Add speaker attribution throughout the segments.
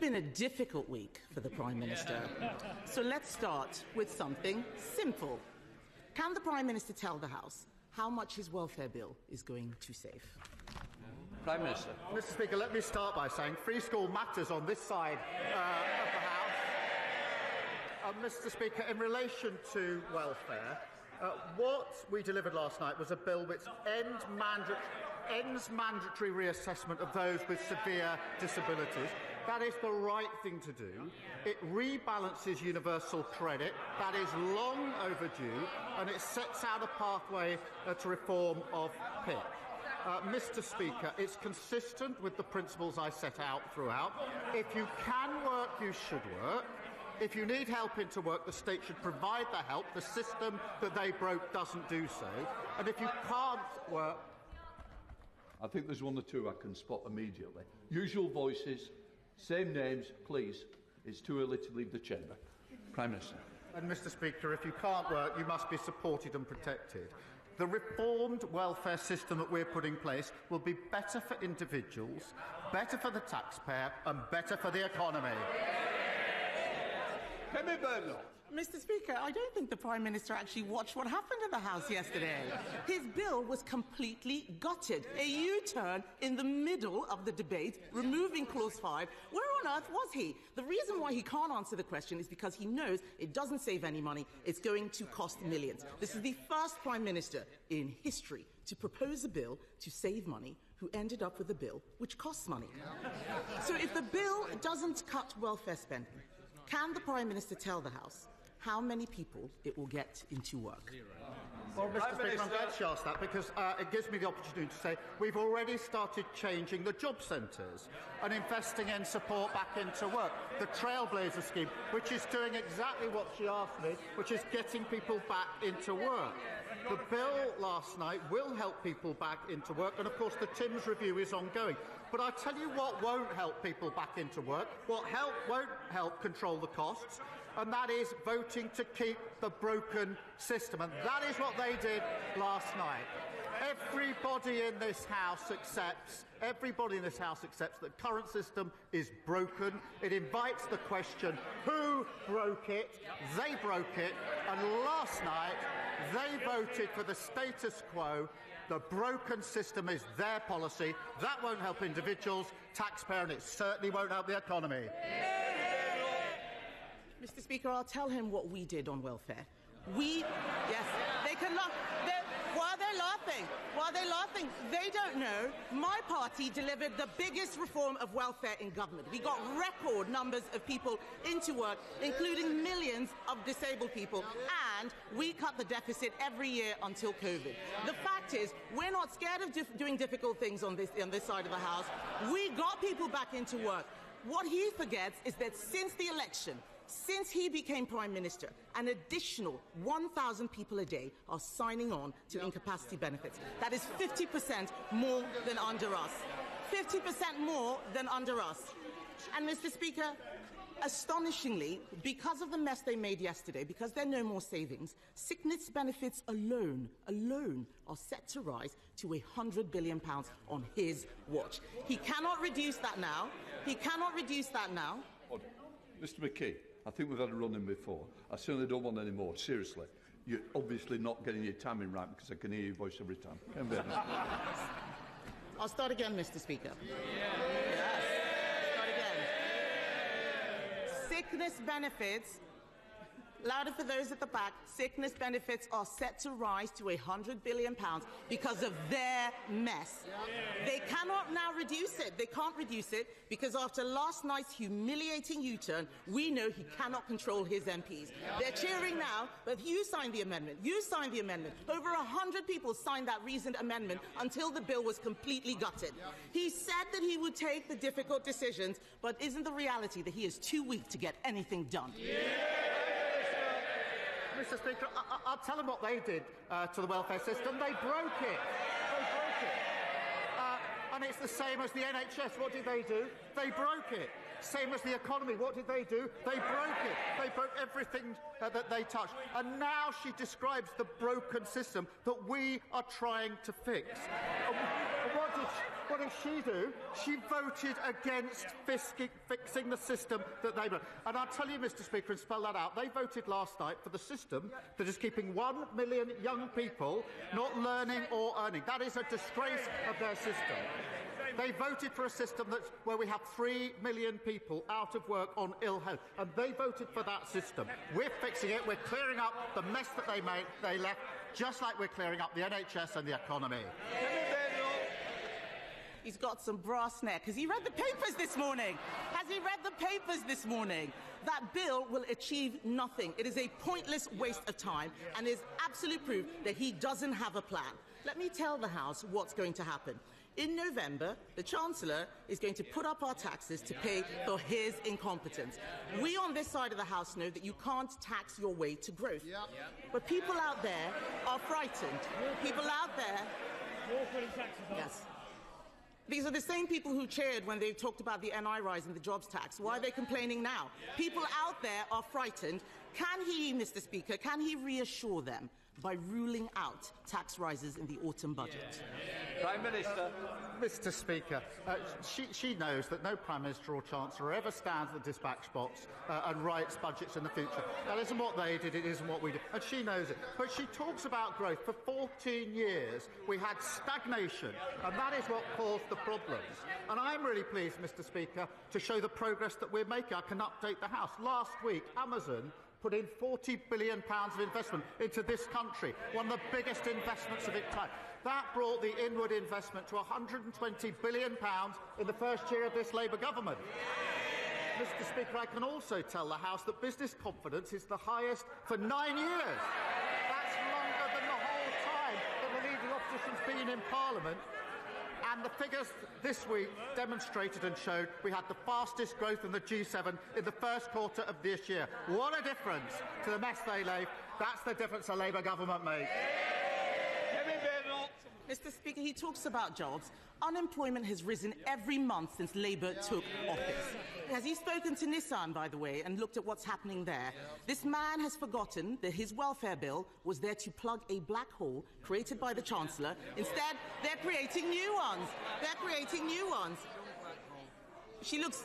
Speaker 1: been a difficult week for the Prime Minister. So let's start with something simple. Can the Prime Minister tell the House how much his welfare bill is going to save?
Speaker 2: Prime Minister.
Speaker 3: Mr. Speaker, let me start by saying free school matters on this side of the House. Mr. Speaker, in relation to welfare, what we delivered last night was a bill which ends mandatory reassessment of those with severe disabilities. That is the right thing to do. It rebalances universal credit. That is long overdue, and it sets out a pathway to reform of PIP. Mr. Speaker, it's consistent with the principles I set out throughout. If you can work, you should work. If you need help into work, the state should provide the help. The system that they broke doesn't do so. And if you can't work...
Speaker 2: I think there's one or two I can spot immediately. Usual voices, same names, please. It's too early to leave the chamber. Prime Minister.
Speaker 3: And, Mr. Speaker, if you can't work, you must be supported and protected. The reformed welfare system that we're putting in place will be better for individuals, better for the taxpayer and better for the economy.
Speaker 2: Kemi Badenoch.
Speaker 1: Mr. Speaker, I don't think the Prime Minister actually watched what happened in the House yesterday. His bill was completely gutted. A U-turn in the middle of the debate, removing Clause 5. Where on earth was he? The reason why he can't answer the question is because he knows it doesn't save any money. It's going to cost millions. This is the first Prime Minister in history to propose a bill to save money who ended up with a bill which costs money. So if the bill doesn't cut welfare spending, can the Prime Minister tell the House how many people it will get into work?
Speaker 3: Well, Mr. Speaker, I'm glad she asked that because it gives me the opportunity to say we've already started changing the job centres and investing in support back into work. The Trailblazer scheme, which is doing exactly what she asked me, which is getting people back into work. The bill last night will help people back into work, and of course the Timms review is ongoing. But I tell you what won't help people back into work, won't help control the costs, and that is voting to keep the broken system. And that is what they did last night. Everybody in this House accepts that the current system is broken. It invites the question, who broke it? They broke it. And last night, they voted for the status quo. The broken system is their policy. That won't help individuals, taxpayer, and it certainly won't help the economy.
Speaker 1: Mr. Speaker, I'll tell him what we did on welfare. Yes, they can laugh. While they're laughing, they don't know. My party delivered the biggest reform of welfare in government. We got record numbers of people into work, including millions of disabled people, and we cut the deficit every year until COVID. The fact is, we're not scared of doing difficult things on this side of the House. We got people back into work. What he forgets is that since the election, since he became Prime Minister, an additional 1,000 people a day are signing on to incapacity benefits. That is 50% more than under us. 50% more than under us. And, Mr. Speaker, astonishingly, because of the mess they made yesterday, because there are no more savings, sickness benefits alone are set to rise to £100 billion on his watch. He cannot reduce that now.
Speaker 2: Order. Mr. McKee, I think we've had a run-in before. I certainly don't want any more. Seriously. You're obviously not getting your timing right because I can hear your voice every time.
Speaker 1: I'll start again, Mr. Speaker. Sickness benefits, louder for those at the back, sickness benefits are set to rise to £100 billion because of their mess. They cannot now reduce it. They can't reduce it because after last night's humiliating U-turn, we know he cannot control his MPs. They're cheering now, but you signed the amendment. Over 100 people signed that reasoned amendment until the bill was completely gutted. He said that he would take the difficult decisions, but isn't the reality that he is too weak to get anything done?
Speaker 3: Mr. Speaker, I'll tell them what they did to the welfare system. They broke it. And it's the same as the NHS. What did they do? They broke it. Same as the economy. What did they do? They broke it. They broke everything that they touched. And now she describes the broken system that we are trying to fix. And what What did she do? She voted against fixing the system that they built. And I'll tell you, Mr. Speaker, and spell that out, they voted last night for the system that is keeping 1 million young people not learning or earning. That is a disgrace of their system. They voted for a system where we have 3 million people out of work on ill health, and they voted for that system. We're fixing it. We're clearing up the mess that they left, just like we're clearing up the NHS and the economy.
Speaker 1: He's got some brass neck. Has he read the papers this morning? Has he read the papers this morning? That bill will achieve nothing. It is a pointless waste of time and is absolute proof that he doesn't have a plan. Let me tell the House what's going to happen. In November, the Chancellor is going to put up our taxes to pay for his incompetence. We on this side of the House know that you can't tax your way to growth. But people out there are frightened. People out there... Yes. These are the same people who cheered when they talked about the NI rise and the jobs tax. Why are they complaining now? People out there are frightened. Can he, Mr. Speaker, can he reassure them by ruling out tax rises in the autumn budget?
Speaker 2: Prime Minister.
Speaker 3: Mr. Speaker, she knows that no Prime Minister or Chancellor ever stands at the dispatch box and writes budgets in the future. That isn't what they did, it isn't what we did, and she knows it. But she talks about growth. For 14 years, we had stagnation, and that is what caused the problems. And I'm really pleased, Mr. Speaker, to show the progress that we're making. I can update the House. Last week, Amazon put in £40 billion of investment into this country, one of the biggest investments of its time. That brought the inward investment to £120 billion in the first year of this Labour government. Mr. Speaker, I can also tell the House that business confidence is the highest for 9 years. That's longer than the whole time that the leading opposition's been in Parliament. And the figures this week demonstrated and showed we had the fastest growth in the G7 in the first quarter of this year. What a difference to the mess they left. That's the difference a Labour government made.
Speaker 1: Mr. Speaker, he talks about jobs. Unemployment has risen every month since Labour took office. Has he spoken to Nissan, by the way, and looked at what's happening there? This man has forgotten that his welfare bill was there to plug a black hole created by the Chancellor. Instead, they're creating new ones. They're creating new ones. She looks...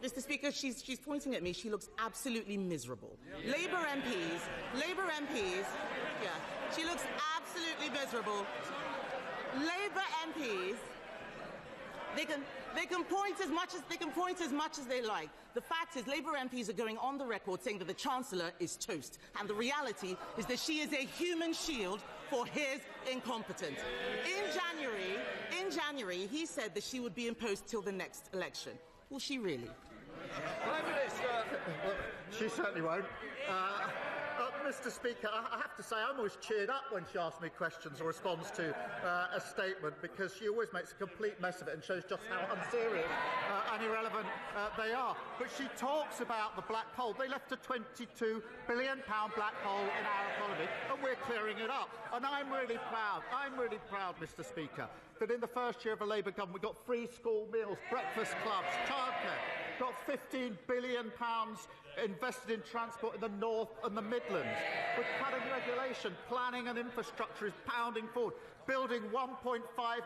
Speaker 1: Mr. Speaker, she's pointing at me. She looks absolutely miserable. Labour MPs, yeah, she looks absolutely miserable. Labour MPs, they can point as much as they like. The fact is, Labour MPs are going on the record saying that the Chancellor is toast, and the reality is that she is a human shield for his incompetence. In January, he said that she would be in post till the next election. Will she really?
Speaker 2: Prime Minister.
Speaker 3: Well, she certainly won't. Mr. Speaker, I have to say I'm always cheered up when she asks me questions or responds to a statement, because she always makes a complete mess of it and shows just how unserious and irrelevant they are. But she talks about the black hole. They left a £22 billion black hole in our economy, and we're clearing it up. And I'm really proud, Mr. Speaker, that in the first year of a Labour government we got free school meals, breakfast clubs, childcare, got £15 billion invested in transport in the North and the Midlands. With cutting regulation, planning and infrastructure is pounding forward, building 1.5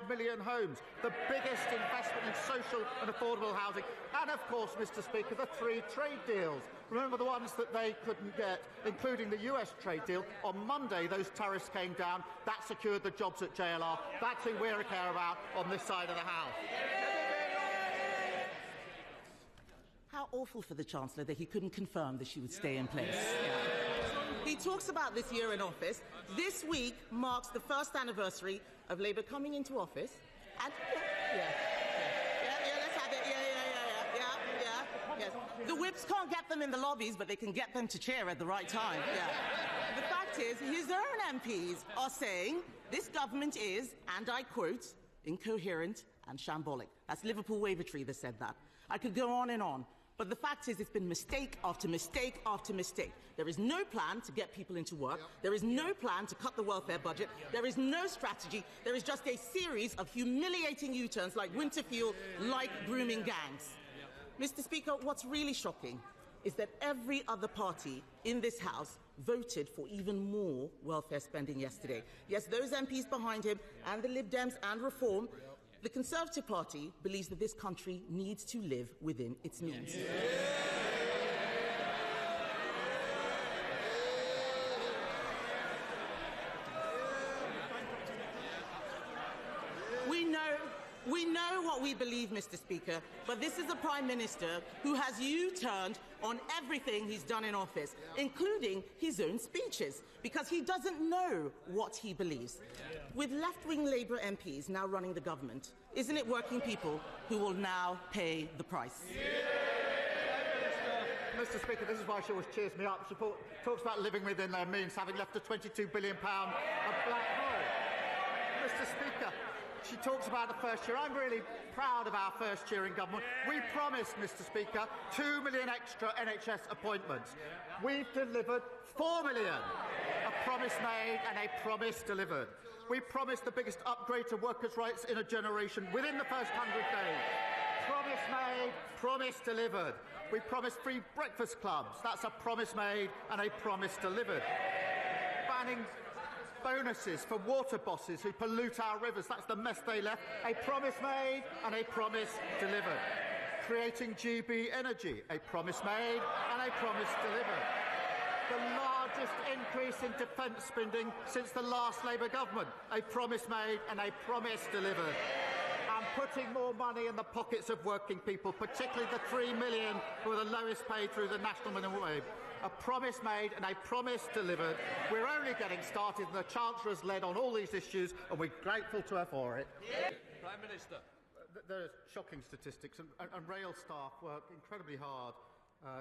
Speaker 3: million homes, the biggest investment in social and affordable housing, and of course, Mr. Speaker, the 3 trade deals. Remember the ones that they couldn't get, including the US trade deal. On Monday, those tariffs came down. That secured the jobs at JLR. That's who we care about on this side of the House.
Speaker 1: How awful for the Chancellor that he couldn't confirm that she would stay in place. He talks about this year in office. This week marks the first anniversary of Labour coming into office. And let's have it. Yes. The whips can't get them in the lobbies, but they can get them to cheer at the right time. The fact is, his own MPs are saying this government is, and I quote, incoherent and shambolic. That's Liverpool Wavertree that said that. I could go on and on. But the fact is, it's been mistake after mistake after mistake. There is no plan to get people into work. There is no plan to cut the welfare budget. There is no strategy. There is just a series of humiliating U-turns like winter fuel, like grooming gangs. Mr. Speaker, what's really shocking is that every other party in this House voted for even more welfare spending yesterday. Yes, those MPs behind him and the Lib Dems and Reform The Conservative Party believes that this country needs to live within its means. We know what we believe, Mr. Speaker, but this is a Prime Minister who has U-turned on everything he's done in office, including his own speeches, because he doesn't know what he believes. With left-wing Labour MPs now running the government, isn't it working people who will now pay the price?
Speaker 3: Mr. Speaker, this is why she always cheers me up. She talks about living within their means, having left a £22 billion black hole. Mr. Speaker, she talks about the first year. I'm really proud of our first year in government. We promised, Mr. Speaker, 2 million extra NHS appointments. We've delivered 4 million. A promise made and a promise delivered. We promised the biggest upgrade to workers' rights in a generation within the first 100 days. Promise made, promise delivered. We promised free breakfast clubs. That's a promise made and a promise delivered. Banning bonuses for water bosses who pollute our rivers. That's the mess they left. A promise made and a promise delivered. Creating GB Energy. A promise made and a promise delivered. The largest increase in defence spending since the last Labour government. A promise made and a promise delivered. And putting more money in the pockets of working people, particularly the 3 million who are the lowest paid through the national minimum wage. A promise made and a promise delivered. We're only getting started, and the Chancellor has led on all these issues, and we're grateful to her for it.
Speaker 2: Prime Minister.
Speaker 3: There are shocking statistics, and rail staff work incredibly hard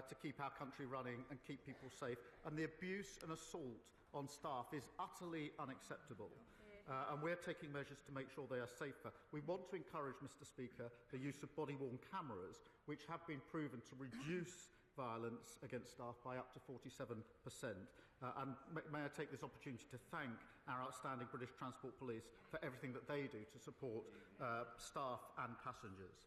Speaker 3: to keep our country running and keep people safe, and the abuse and assault on staff is utterly unacceptable. And we're taking measures to make sure they are safer. We want to encourage, Mr. Speaker, the use of body-worn cameras, which have been proven to reduce violence against staff by up to 47%. And may I take this opportunity to thank our outstanding British Transport Police for everything that they do to support staff and passengers.